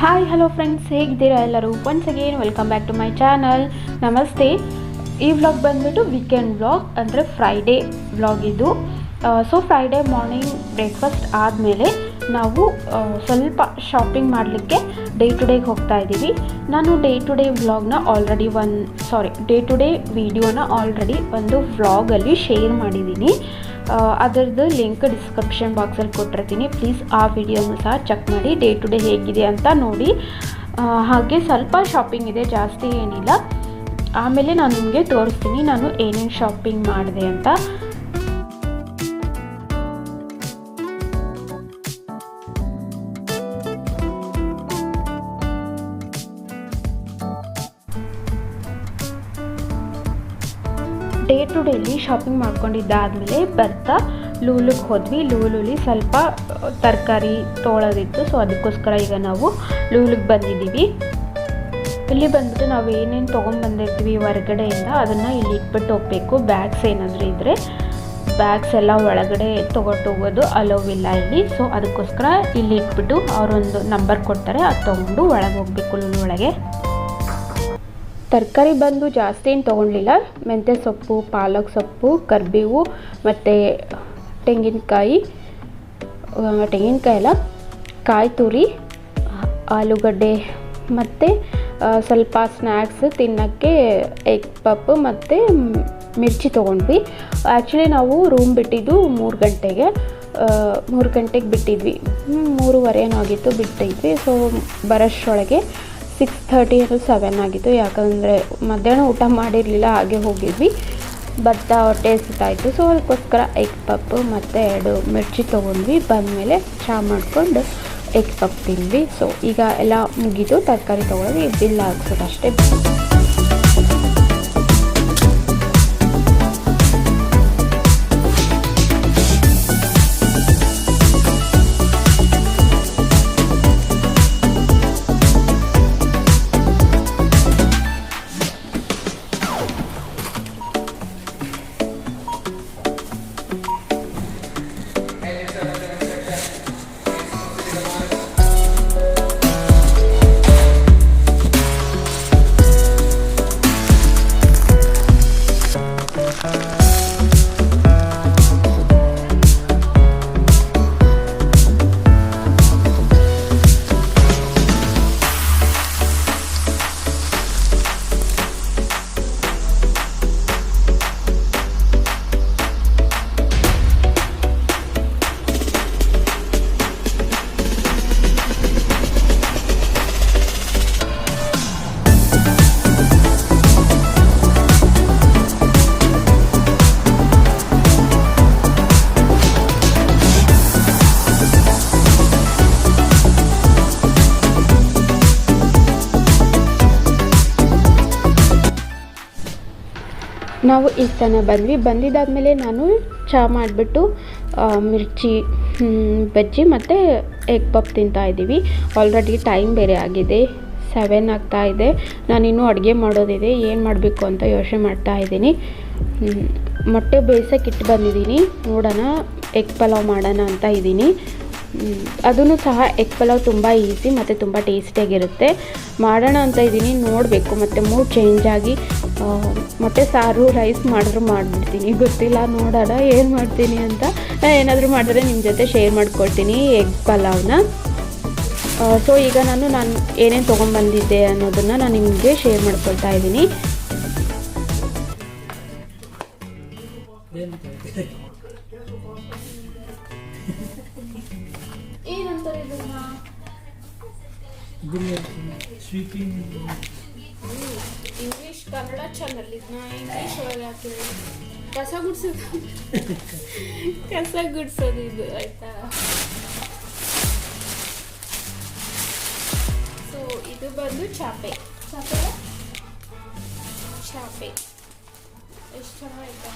Hi hello friends, ಹೇಗಿದ್ದೀರಾ ಎಲ್ಲರೂ? Once again welcome back to my channel. ನಮಸ್ತೆ. ಈ ವ್ಲಾಗ್ ಬಂದುಬಿಟ್ಟು ವೀಕೆಂಡ್ ವ್ಲಾಗ್, ಅಂದರೆ ಫ್ರೈಡೇ ವ್ಲಾಗ್ ಇದು. ಸೊ ಫ್ರೈಡೇ ಮಾರ್ನಿಂಗ್ ಬ್ರೇಕ್ಫಾಸ್ಟ್ ಆದಮೇಲೆ ನಾವು ಸ್ವಲ್ಪ ಶಾಪಿಂಗ್ ಮಾಡಲಿಕ್ಕೆ ಡೇ ಟು ಡೇಗೆ ಹೋಗ್ತಾ ಇದ್ದೀವಿ. ನಾನು ಡೇ ಟು ಡೇ ವ್ಲಾಗ್ನ ಡೇ ಟು ಡೇ ವಿಡಿಯೋನ ಆಲ್ರೆಡಿ ಒಂದು ವ್ಲಾಗಲ್ಲಿ ಶೇರ್ ಮಾಡಿದ್ದೀನಿ. ಅದರದ್ದು ಲಿಂಕ್ ಡಿಸ್ಕ್ರಿಪ್ಷನ್ ಬಾಕ್ಸಲ್ಲಿ ಕೊಟ್ಟಿರ್ತೀನಿ. ಪ್ಲೀಸ್ ಆ ವಿಡಿಯೋನು ಸಹ ಚೆಕ್ ಮಾಡಿ, ಡೇ ಟು ಡೇ ಹೇಗಿದೆ ಅಂತ ನೋಡಿ. ಹಾಗೆ ಸ್ವಲ್ಪ ಶಾಪಿಂಗ್ ಇದೆ, ಜಾಸ್ತಿ ಏನಿಲ್ಲ. ಆಮೇಲೆ ನಾನು ನಿಮಗೆ ತೋರಿಸ್ತೀನಿ ನಾನು ಏನೇನು ಶಾಪಿಂಗ್ ಮಾಡಿದೆ ಅಂತ. ಡೇ ಟು ಡೇಲಿ ಶಾಪಿಂಗ್ ಮಾಡ್ಕೊಂಡಿದ್ದಾದಮೇಲೆ ಬರ್ತಾ ಲೂಲುಗೆ ಹೋದ್ವಿ. ಲೂಲುಲಿ ಸ್ವಲ್ಪ ತರಕಾರಿ ತೊಗೊಳೋದಿತ್ತು, ಸೊ ಅದಕ್ಕೋಸ್ಕರ ಈಗ ನಾವು ಲೂಲುಗೆ ಬಂದಿದ್ದೀವಿ. ಇಲ್ಲಿ ಬಂದ್ಬಿಟ್ಟು ನಾವು ಏನೇನು ತೊಗೊಂಡ್ಬಂದಿರ್ತೀವಿ ಹೊರಗಡೆಯಿಂದ ಅದನ್ನು ಇಲ್ಲಿ ಇಟ್ಬಿಟ್ಟು ಹೋಗಬೇಕು. ಬ್ಯಾಗ್ಸ್ ಏನಾದರೂ ಇದ್ದರೆ ಬ್ಯಾಗ್ಸ್ ಎಲ್ಲ ಒಳಗಡೆ ತೊಗೊಟ್ಟೋಗೋದು ಅಲೋವಿಲ್ಲ ಇಲ್ಲಿ. ಸೊ ಅದಕ್ಕೋಸ್ಕರ ಇಲ್ಲಿ ಇಟ್ಬಿಟ್ಟು ಅವರೊಂದು ನಂಬರ್ ಕೊಡ್ತಾರೆ, ಅದು ತೊಗೊಂಡು ಒಳಗೆ ಹೋಗಬೇಕು ಲೂಲು ಒಳಗೆ. ತರಕಾರಿ ಬಂದು ಜಾಸ್ತಿ ಏನು ತೊಗೊಳ್ಲಿಲ್ಲ. ಮೆಂತ್ಯ ಸೊಪ್ಪು, ಪಾಲಕ್ ಸೊಪ್ಪು, ಕರಿಬೇವು ಮತ್ತು ತೆಂಗಿನಕಾಯಿ ಅಲ್ಲ, ಕಾಯಿ ತುರಿ, ಆಲೂಗಡ್ಡೆ ಮತ್ತು ಸ್ವಲ್ಪ ಸ್ನ್ಯಾಕ್ಸ್ ತಿನ್ನೋಕ್ಕೆ ಎಗ್ ಪಪ್ ಮತ್ತು ಮಿರ್ಚಿ ತೊಗೊಂಡ್ವಿ. ಆ್ಯಕ್ಚುಲಿ ನಾವು ರೂಮ್ ಬಿಟ್ಟಿದ್ದು 3 ಗಂಟೆಗೆ ಬಿಟ್ಟಿದ್ವಿ. 3:30 ಆಗಿತ್ತು ಬಿಟ್ಟಿದ್ವಿ. ಸೊ ಬರೋಷ್ಟರೊಳಗೆ 6:30 7 ಆಗಿತ್ತು. ಯಾಕಂದರೆ ಮಧ್ಯಾಹ್ನ ಊಟ ಮಾಡಿರಲಿಲ್ಲ, ಹಾಗೆ ಹೋಗಿದ್ವಿ. ಭತ್ತ ಹೊಟ್ಟೆ ಹಸಿತಾಯಿತು. ಸೊ ಅದಕ್ಕೋಸ್ಕರ ಎಗ್ ಪಪ್ ಮತ್ತು 2 ಮಿರ್ಚಿ ತೊಗೊಂಡ್ವಿ. ಬಂದಮೇಲೆ ಚಹಾ ಮಾಡಿಕೊಂಡು ಎಗ್ ಪಪ್ ತಿಂದ್ವಿ. ಸೊ ಈಗ ಎಲ್ಲ ಮುಗಿದು ತರಕಾರಿ ತೊಗೊಳೋದು, ಬಿಲ್ ಹಾಕ್ಸೋದು ಅಷ್ಟೇ. ನಾವು ಈಗ ತಾನೇ ಬಂದಿದ್ದಾದಮೇಲೆ ನಾನು ಚಹಾ ಮಾಡಿಬಿಟ್ಟು ಮಿರ್ಚಿ ಬಜ್ಜಿ ಮತ್ತು ಎಗ್ ಪಪ್ ತಿಂತಾಯಿದ್ದೀವಿ. ಆಲ್ರೆಡಿ ಟೈಮ್ ಬೇರೆ ಆಗಿದೆ, 7 ಆಗ್ತಾಯಿದೆ. ನಾನಿನ್ನೂ ಅಡುಗೆ ಮಾಡೋದಿದೆ, ಏನು ಮಾಡಬೇಕು ಅಂತ ಯೋಚನೆ ಮಾಡ್ತಾಯಿದ್ದೀನಿ. ಮೊಟ್ಟೆ ಬೇಯಿಸೋಕೆ ಇಟ್ಟು ಬಂದಿದ್ದೀನಿ, ನೋಡೋಣ ಎಗ್ ಪಲಾವ್ ಮಾಡೋಣ ಅಂತ ಇದ್ದೀನಿ. ಅದೂ ಸಹ ಎಗ್ ಪಲಾವ್ ತುಂಬ ಈಸಿ ಮತ್ತು ತುಂಬ ಟೇಸ್ಟಿಯಾಗಿರುತ್ತೆ. ಮಾಡೋಣ ಅಂತ ಇದ್ದೀನಿ, ನೋಡಬೇಕು. ಮತ್ತು ಮೂಡ್ ಚೇಂಜ್ ಆಗಿ ಮೊಟ್ಟೆ ಸಾರು ರೈಸ್ ಮಾಡಿಬಿಡ್ತೀನಿ, ಗೊತ್ತಿಲ್ಲ. ನೋಡೋಣ ಏನು ಮಾಡ್ತೀನಿ ಅಂತ. ನಾನು ಏನಾದರೂ ಮಾಡಿದ್ರೆ ನಿಮ್ಮ ಜೊತೆ ಶೇರ್ ಮಾಡ್ಕೊಳ್ತೀನಿ ಎಗ್ ಪಲಾವ್ನ. ಸೊ ಈಗ ನಾನು ಏನೇನು ತೊಗೊಂಡ್ಬಂದಿದ್ದೆ ಅನ್ನೋದನ್ನು ನಾನು ನಿಮಗೆ ಶೇರ್ ಮಾಡ್ಕೊಳ್ತಾ ಇದ್ದೀನಿ. ಏನಂತಾರೆ ಇದನ್ನ? ಇಂಗ್ಲೀಷ್ ಕನ್ನಡ ಚಾನಲ್ ಇದನ್ನ ಇಂಗ್ಲೀಷ್ ಒಳಗೆ ಹಾಕಿದ್ರು. ಕಸ ಗುಡಿಸೋದು ಇದು, ಆಯಿತಾ? ಸೊ ಇದು ಬಂದು ಚಾಪೆ ಎಷ್ಟು ಚೆನ್ನಾಗಿದೆ.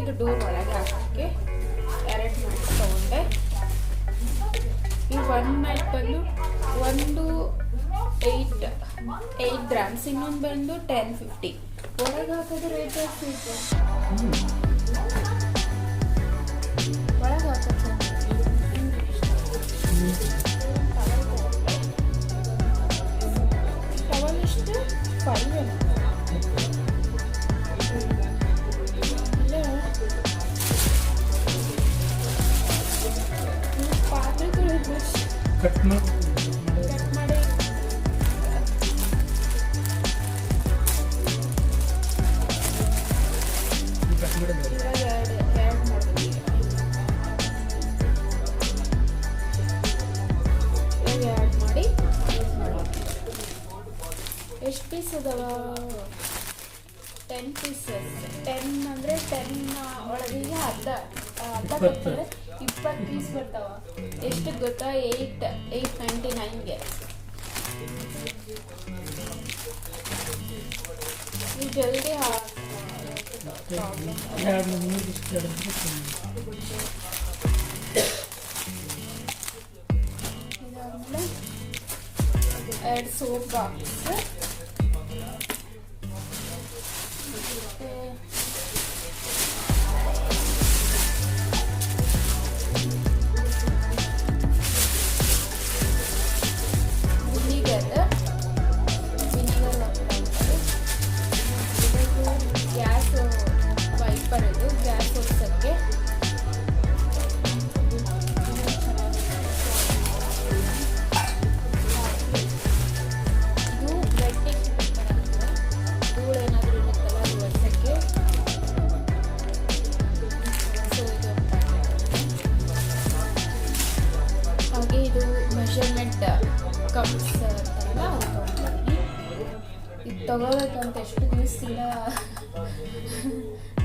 ಇದು ಡೋರ್ ಒಳಗೆ ಹಾಕೋಕ್ಕೆ 2 ಮ್ಯಾಟ್ ತೊಗೊಂಡೆ. ಈ 1 ಮ್ಯಾಟ್ ಬಂದು ಒಂದು 8 ಗ್ರಾಮ್ಸ್, ಇನ್ನೊಂದು ಬಂದು 1050. ಒಳಗೆ ಹಾಕೋದು ರೇಟ್ ಜಾಸ್ತಿ ಇತ್ತು. ಒಳಗೆ ಹಾಕೋದು ಟವಲ್ ಎಷ್ಟು 5 ಕಟ್ ಮಾಡಿ ಎಷ್ಟು ಪೀಸ್ ಅದಾವ? 10 ಪೀಸಸ್. 10 ಅಂದರೆ 10 ಒಳಗೆ ಅರ್ಧ ಕೊಡ್ತಾರೆ. 20 ಪೀಸ್ ಬರ್ತಾವ. ಎಷ್ಟು ಗೊತ್ತಾ? 899ಗೆ. ನೀವು ಜಲ್ದಿ ಇದಾದ್ಮೇಲೆ 2 ಸೋಪ್ ಬಾಕ್ಸ್, ಗ್ಯಾಸ್ ವೈಪರ್, ಇದು ಗ್ಯಾಸ್ ಹೊಡ್ಸೋಕ್ಕೆ. ಇದು ವೆಟ್ಟಿಂಗ್ ಧೂಳು ಏನಾದರೂ ಇರುತ್ತಲ್ಲ ಅದು ಒಡ್ಸೋಕ್ಕೆ. ಸೊ ಇದು ಹಾಗೆ ಇದು ಮೆಷರ್ಮೆಂಟ್ ಕಪ್ಸ್ ಅಂತಾರಲ್ಲ ಅದು ತೊಗೊಂಡಿದ್ದೀನಿ. ಇದು ತಗೋಬೇಕಂತ ಎಷ್ಟು ದಿವಸದಿಂದ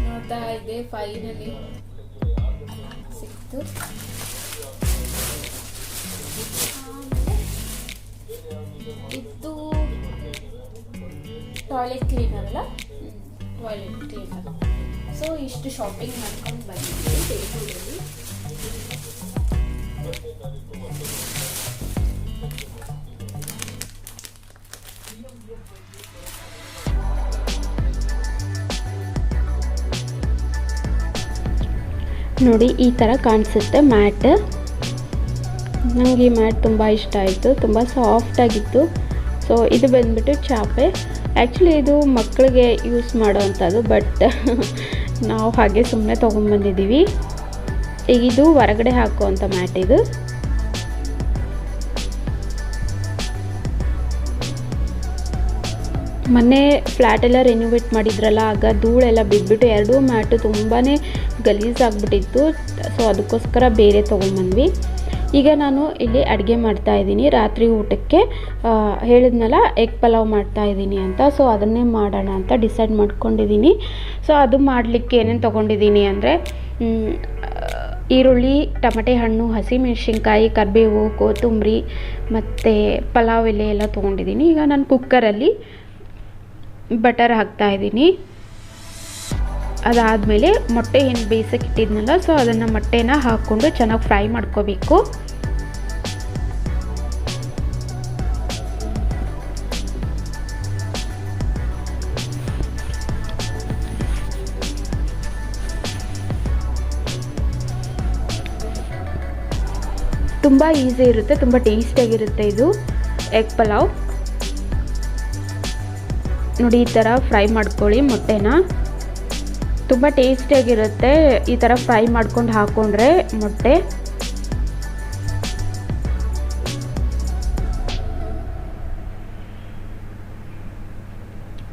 ನೋಡ್ತಾ ಇದ್ದೆ, ಫೈನಲಿ ಸಿಕ್ತು. ಇದು ಟಾಯ್ಲೆಟ್ ಕ್ಲೀನರ್ ಅಲ್ಲ, ಟಾಯ್ಲೆಟ್ ಕ್ಲೀನರ್. ಸೊ ಇಷ್ಟು ಶಾಪಿಂಗ್ ಮಾಡ್ಕೊಂಡು ಬಂದಿದ್ದೆ ಬೇಲೂರಲ್ಲಿ. ನೋಡಿ ಈ ಥರ ಕಾಣಿಸುತ್ತೆ ಮ್ಯಾಟ್. ನನಗೆ ಈ ಮ್ಯಾಟ್ ತುಂಬ ಇಷ್ಟ ಆಯಿತು, ತುಂಬ ಸಾಫ್ಟಾಗಿತ್ತು. ಸೊ ಇದು ಬಂದುಬಿಟ್ಟು ಚಾಪೆ. ಆ್ಯಕ್ಚುಲಿ ಇದು ಮಕ್ಕಳಿಗೆ ಯೂಸ್ ಮಾಡೋವಂಥದ್ದು, ಬಟ್ ನಾವು ಹಾಗೆ ಸುಮ್ಮನೆ ತೊಗೊಂಡ್ಬಂದಿದ್ದೀವಿ. ಈಗ ಇದು ಹೊರಗಡೆ ಹಾಕುವಂಥ ಮ್ಯಾಟ್. ಇದು ಮೊನ್ನೆ ಫ್ಲ್ಯಾಟೆಲ್ಲ ರೆನ್ಯೂವೇಟ್ ಮಾಡಿದ್ರಲ್ಲ, ಆಗ ಧೂಳೆಲ್ಲ ಬಿದ್ದುಬಿಟ್ಟು 2 ಮ್ಯಾಟು ತುಂಬಾ ಗಲೀಜಾಗ್ಬಿಟ್ಟಿತ್ತು. ಸೊ ಅದಕ್ಕೋಸ್ಕರ ಬೇರೆ ತೊಗೊಂಡ್ಬಂದ್ವಿ. ಈಗ ನಾನು ಇಲ್ಲಿ ಅಡುಗೆ ಮಾಡ್ತಾಯಿದ್ದೀನಿ ರಾತ್ರಿ ಊಟಕ್ಕೆ. ಹೇಳಿದ್ನಲ್ಲ ಎಗ್ ಪಲಾವ್ ಮಾಡ್ತಾಯಿದ್ದೀನಿ ಅಂತ. ಸೊ ಅದನ್ನೇ ಮಾಡೋಣ ಅಂತ ಡಿಸೈಡ್ ಮಾಡ್ಕೊಂಡಿದ್ದೀನಿ. ಸೊ ಅದು ಮಾಡಲಿಕ್ಕೆ ಏನೇನು ತೊಗೊಂಡಿದ್ದೀನಿ ಅಂದರೆ ಈರುಳ್ಳಿ, ಟಮಟೆ ಹಣ್ಣು, ಹಸಿಮೆಣಸಿನ್ಕಾಯಿ, ಕರಿಬೇವು, ಕೊತ್ತಂಬರಿ ಮತ್ತು ಪಲಾವ್ ಎಲೆ ಎಲ್ಲ ತೊಗೊಂಡಿದ್ದೀನಿ. ಈಗ ನಾನು ಕುಕ್ಕರಲ್ಲಿ ಬಟರ್ ಹಾಕ್ತಾಯಿದ್ದೀನಿ. ಅದಾದಮೇಲೆ ಮೊಟ್ಟೆ ಏನು ಬೇಯಿಸೋಕೆ ಇಟ್ಟಿದ್ನಲ್ಲ, ಸೊ ಅದನ್ನು ಮೊಟ್ಟೆನ ಹಾಕ್ಕೊಂಡು ಚೆನ್ನಾಗಿ ಫ್ರೈ ಮಾಡ್ಕೋಬೇಕು. ತುಂಬ ಈಸಿ ಇರುತ್ತೆ, ತುಂಬ ಟೇಸ್ಟಿಯಾಗಿರುತ್ತೆ ಇದು ಎಗ್ ಪಲಾವ್. ನೋಡಿ ಈ ಥರ ಫ್ರೈ ಮಾಡ್ಕೊಳ್ಳಿ ಮೊಟ್ಟೆನ, ತುಂಬ ಟೇಸ್ಟಿಯಾಗಿರುತ್ತೆ ಈ ಥರ ಫ್ರೈ ಮಾಡ್ಕೊಂಡು ಹಾಕ್ಕೊಂಡ್ರೆ ಮೊಟ್ಟೆ.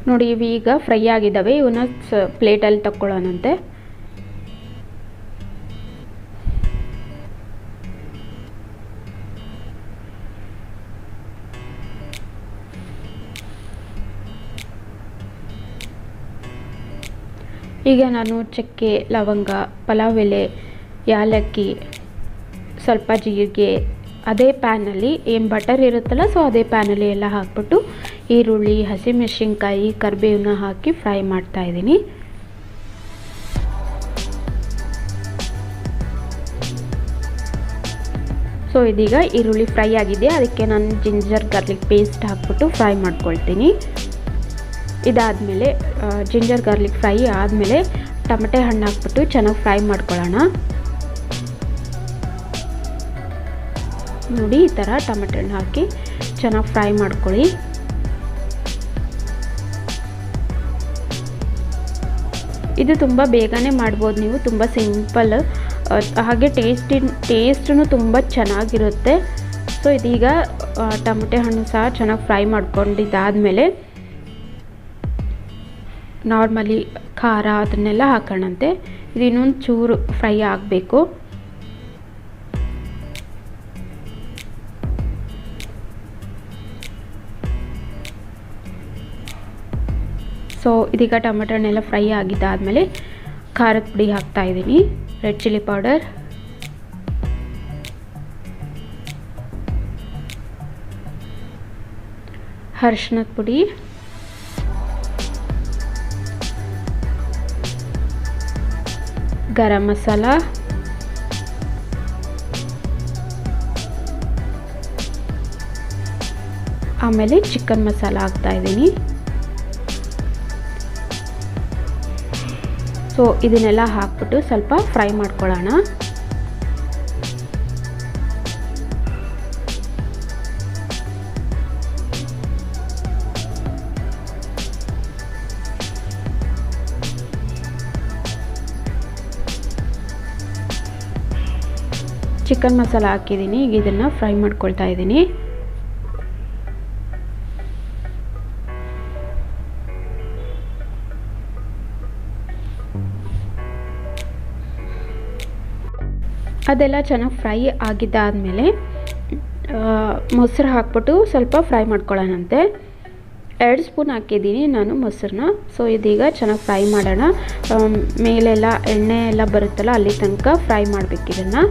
ನೋಡಿ ಇವು ಈಗ ಫ್ರೈ ಆಗಿದ್ದಾವೆ, ಇವನ್ನ ಪ್ಲೇಟಲ್ಲಿ ತಕ್ಕೊಳ್ಳೋಣಂತೆ. ಈಗ ನಾನು ಚಕ್ಕೆ, ಲವಂಗ, ಪಲಾವ್ ಎಲೆ, ಯಾಲಕ್ಕಿ, ಸ್ವಲ್ಪ ಜೀರಿಗೆ ಅದೇ ಪ್ಯಾನಲ್ಲಿ ಏನು ಬಟರ್ ಇರುತ್ತಲ್ಲ, ಸೊ ಅದೇ ಪ್ಯಾನಲ್ಲಿ ಎಲ್ಲ ಹಾಕ್ಬಿಟ್ಟು ಈರುಳ್ಳಿ, ಹಸಿಮೆಣಸಿನ್ಕಾಯಿ, ಕರಿಬೇವನ್ನ ಹಾಕಿ ಫ್ರೈ ಮಾಡ್ತಾಯಿದ್ದೀನಿ. ಸೊ ಇದೀಗ ಈರುಳ್ಳಿ ಫ್ರೈ ಆಗಿದೆ, ಅದಕ್ಕೆ ನಾನು ಜಿಂಜರ್ ಗಾರ್ಲಿಕ್ ಪೇಸ್ಟ್ ಹಾಕ್ಬಿಟ್ಟು ಫ್ರೈ ಮಾಡ್ಕೊಳ್ತೀನಿ. ಇದಾದಮೇಲೆ ಜಿಂಜರ್ ಗಾರ್ಲಿಕ್ ಫ್ರೈ ಆದಮೇಲೆ ಟೊಮೆಟೊ ಹಣ್ಣು ಹಾಕ್ಬಿಟ್ಟು ಚೆನ್ನಾಗಿ ಫ್ರೈ ಮಾಡ್ಕೊಳ್ಳೋಣ. ನೋಡಿ ಈ ಥರ ಟೊಮೆಟೊ ಹಣ್ಣು ಹಾಕಿ ಚೆನ್ನಾಗಿ ಫ್ರೈ ಮಾಡ್ಕೊಳ್ಳಿ. ಇದು ತುಂಬ ಬೇಗನೆ ಮಾಡ್ಬೋದು ನೀವು, ತುಂಬ ಸಿಂಪಲ್, ಹಾಗೆ ಟೇಸ್ಟೂ ತುಂಬ ಚೆನ್ನಾಗಿರುತ್ತೆ. ಸೊ ಇದೀಗ ಟೊಮೆಟೊ ಹಣ್ಣು ಸಹ ಚೆನ್ನಾಗಿ ಫ್ರೈ ಮಾಡ್ಕೊಂಡಿದ್ದಾದಮೇಲೆ ನಾರ್ಮಲಿ ಖಾರ ಅದನ್ನೆಲ್ಲ ಹಾಕೋಣಂತೆ. ಇದು ಇನ್ನೊಂದು ಚೂರು ಫ್ರೈ ಆಗಬೇಕು. ಸೊ ಇದೀಗ ಟೊಮೆಟೊ ಹಣ್ಣೆಲ್ಲ ಫ್ರೈ ಆಗಿದ್ದಾದಮೇಲೆ ಖಾರದ ಪುಡಿ ಹಾಕ್ತಾಯಿದ್ದೀನಿ, ರೆಡ್ ಚಿಲ್ಲಿ ಪೌಡರ್, ಅರಿಶಿಣದ ಪುಡಿ, ಗರಂ ಮಸಾಲ, ಆಮೇಲೆ ಚಿಕನ್ ಮಸಾಲ ಹಾಕ್ತಾಯಿದ್ದೀನಿ. ಸೊ ಇದನ್ನೆಲ್ಲ ಹಾಕ್ಬಿಟ್ಟು ಸ್ವಲ್ಪ ಫ್ರೈ ಮಾಡ್ಕೊಳ್ಳೋಣ. ಚಿಕನ್ ಮಸಾಲ ಹಾಕಿದ್ದೀನಿ, ಈಗ ಇದನ್ನು ಫ್ರೈ ಮಾಡ್ಕೊಳ್ತಾ ಇದ್ದೀನಿ. ಅದೆಲ್ಲ ಚೆನ್ನಾಗಿ ಫ್ರೈ ಆಗಿದ್ದಾದಮೇಲೆ ಮೊಸರು ಹಾಕ್ಬಿಟ್ಟು ಸ್ವಲ್ಪ ಫ್ರೈ ಮಾಡ್ಕೊಳ್ಳೋಣಂತೆ. 2 ಸ್ಪೂನ್ ಹಾಕಿದ್ದೀನಿ ನಾನು ಮೊಸರನ್ನ. ಸೊ ಇದೀಗ ಚೆನ್ನಾಗಿ ಫ್ರೈ ಮಾಡೋಣ. ಮೇಲೆಲ್ಲ ಎಣ್ಣೆ ಎಲ್ಲ ಬರುತ್ತಲ್ಲ ಅಲ್ಲಿ ತನಕ ಫ್ರೈ ಮಾಡಬೇಕು ಇದನ್ನು.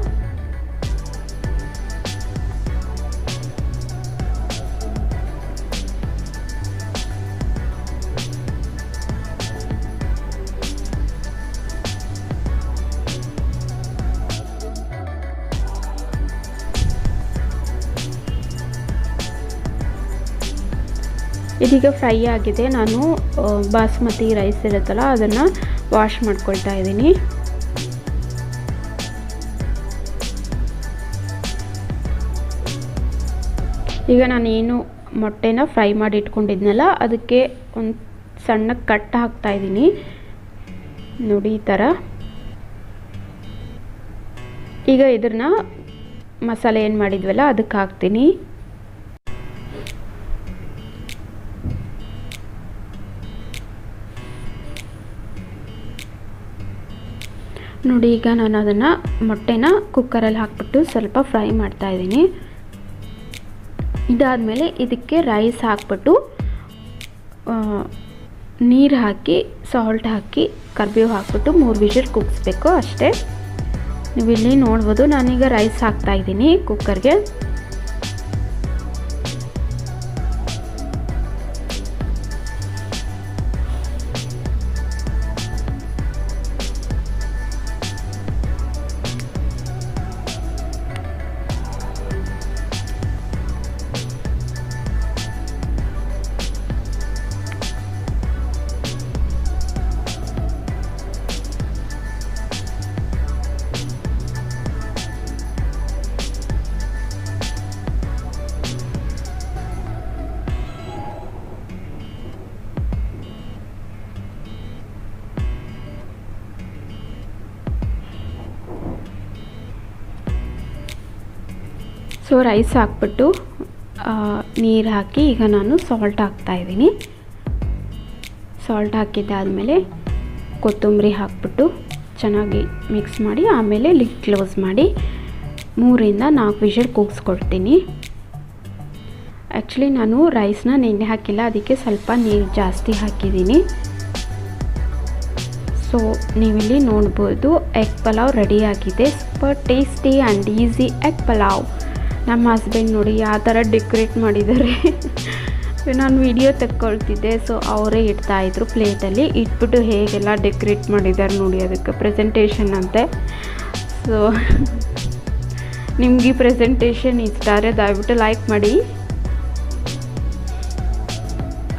ಇದೀಗ ಫ್ರೈ ಆಗಿದೆ. ನಾನು ಬಾಸ್ಮತಿ ರೈಸ್ ಇರುತ್ತಲ್ಲ ಅದನ್ನು ವಾಶ್ ಮಾಡ್ಕೊಳ್ತಾ ಇದ್ದೀನಿ. ಈಗ ನಾನೇನು ಮೊಟ್ಟೆನ ಫ್ರೈ ಮಾಡಿ ಇಟ್ಕೊಂಡಿದ್ನಲ್ಲ ಅದಕ್ಕೆ ಒಂದು ಸಣ್ಣ ಕಟ್ ಹಾಕ್ತಾ ಇದ್ದೀನಿ. ನೋಡಿ ಈ ಥರ. ಈಗ ಇದನ್ನ ಮಸಾಲೆ ಏನು ಮಾಡಿದ್ವಲ್ಲ ಅದಕ್ಕೆ ಹಾಕ್ತೀನಿ. ನೋಡಿ ಈಗ ನಾನು ಅದನ್ನು ಮೊಟ್ಟೆನ ಕುಕ್ಕರಲ್ಲಿ ಹಾಕ್ಬಿಟ್ಟು ಸ್ವಲ್ಪ ಫ್ರೈ ಮಾಡ್ತಾ ಇದ್ದೀನಿ. ಇದಾದಮೇಲೆ ಇದಕ್ಕೆ ರೈಸ್ ಹಾಕ್ಬಿಟ್ಟು ನೀರು ಹಾಕಿ ಸಾಲ್ಟ್ ಹಾಕಿ ಕರಿಬೇವು ಹಾಕ್ಬಿಟ್ಟು 3 ವಿಷಲ್ ಕೂಗಿಸ್ಬೇಕು ಅಷ್ಟೇ. ನೀವು ಇಲ್ಲಿ ನೋಡ್ಬೋದು ನಾನೀಗ ರೈಸ್ ಹಾಕ್ತಾ ಇದ್ದೀನಿ ಕುಕ್ಕರ್ಗೆ. ಸೊ ರೈಸ್ ಹಾಕ್ಬಿಟ್ಟು ನೀರು ಹಾಕಿ ಈಗ ನಾನು ಸಾಲ್ಟ್ ಹಾಕ್ತಾಯಿದ್ದೀನಿ. ಸಾಲ್ಟ್ ಹಾಕಿದ್ದಾದಮೇಲೆ ಕೊತ್ತಂಬರಿ ಹಾಕ್ಬಿಟ್ಟು ಚೆನ್ನಾಗಿ ಮಿಕ್ಸ್ ಮಾಡಿ ಆಮೇಲೆ ಲಿಡ್ ಕ್ಲೋಸ್ ಮಾಡಿ 3 ಇಂದ 4 ವಿಷಲ್ ಕೂಗಿಸ್ಕೊಳ್ತೀನಿ. ಆ್ಯಕ್ಚುಲಿ ನಾನು ರೈಸ್ನ ನೆನೆ ಹಾಕಿಲ್ಲ, ಅದಕ್ಕೆ ಸ್ವಲ್ಪ ನೀರು ಜಾಸ್ತಿ ಹಾಕಿದ್ದೀನಿ. ಸೊ ನೀವಿಲ್ಲಿ ನೋಡ್ಬೋದು ಎಗ್ ಪಲಾವ್ ರೆಡಿಯಾಗಿದೆ. Super tasty and easy egg pulao. ನಮ್ಮ ಹಸ್ಬೆಂಡ್ ನೋಡಿ ಯಾವ ಥರ ಡೆಕೋರೇಟ್ ಮಾಡಿದ್ದಾರೆ. ನಾನು ವಿಡಿಯೋ ತೆಕ್ಕೊಳ್ತಿದ್ದೆ, ಸೊ ಅವರೇ ಇಡ್ತಾಯಿದ್ರು ಪ್ಲೇಟಲ್ಲಿ ಇಟ್ಬಿಟ್ಟು ಹೇಗೆಲ್ಲ ಡೆಕೋರೇಟ್ ಮಾಡಿದ್ದಾರೆ ನೋಡಿ, ಅದಕ್ಕೆ ಪ್ರೆಸೆಂಟೇಷನ್ ಅಂತೆ. ಸೊ ನಿಮ್ಗೆ ಈ ಪ್ರೆಸೆಂಟೇಷನ್ ಇಷ್ಟ ಆದರೆ ದಯವಿಟ್ಟು ಲೈಕ್ ಮಾಡಿ.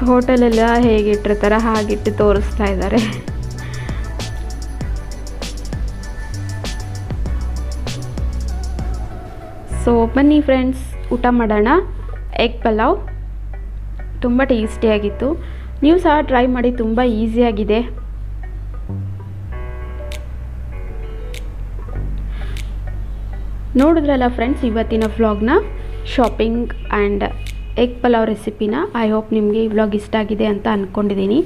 ಹೋಟೆಲೆಲ್ಲ ಹೇಗಿಟ್ಟಿರ್ತಾರೆ ಹಾಗಿಟ್ಟು ತೋರಿಸ್ತಾ ಇದ್ದಾರೆ. ಸೊ ಬನ್ನಿ ಫ್ರೆಂಡ್ಸ್, ಊಟ ಮಾಡೋಣ. ಎಗ್ ಪಲಾವ್ ತುಂಬ ಟೇಸ್ಟಿಯಾಗಿತ್ತು. ನೀವು ಸಹ ಟ್ರೈ ಮಾಡಿ, ತುಂಬ ಈಸಿಯಾಗಿದೆ. ನೋಡಿದ್ರಲ್ಲ ಫ್ರೆಂಡ್ಸ್ ಇವತ್ತಿನ ವ್ಲಾಗ್ನ, ಶಾಪಿಂಗ್ ಆ್ಯಂಡ್ ಎಗ್ ಪಲಾವ್ ರೆಸಿಪಿನ. ಐ ಹೋಪ್ ನಿಮಗೆ ಈ ವ್ಲಾಗ್ ಇಷ್ಟ ಆಗಿದೆ ಅಂತ ಅಂದ್ಕೊಂಡಿದ್ದೀನಿ.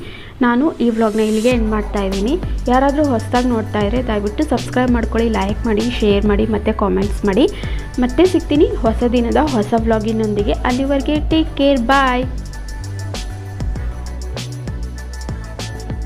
ನಾನು ಈ ವ್ಲಾಗ್ನ ಇಲ್ಲಿಗೆ ಎಂಡ್ ಮಾಡ್ತಾ ಇದ್ದೀನಿ. ಯಾರಾದರೂ ಹೊಸದಾಗಿ ನೋಡ್ತಾ ಇದ್ದರೆ ದಯವಿಟ್ಟು ಸಬ್ಸ್ಕ್ರೈಬ್ ಮಾಡ್ಕೊಳ್ಳಿ, ಲೈಕ್ ಮಾಡಿ, ಶೇರ್ ಮಾಡಿ ಮತ್ತು ಕಾಮೆಂಟ್ಸ್ ಮಾಡಿ. ಮತ್ತೆ ಸಿಗ್ತೀನಿ ಹೊಸ ದಿನದ ಹೊಸ ವ್ಲಾಗಿನೊಂದಿಗೆ. ಅಲ್ಲಿವರೆಗೆ ಟೇಕ್ ಕೇರ್, ಬಾಯ್.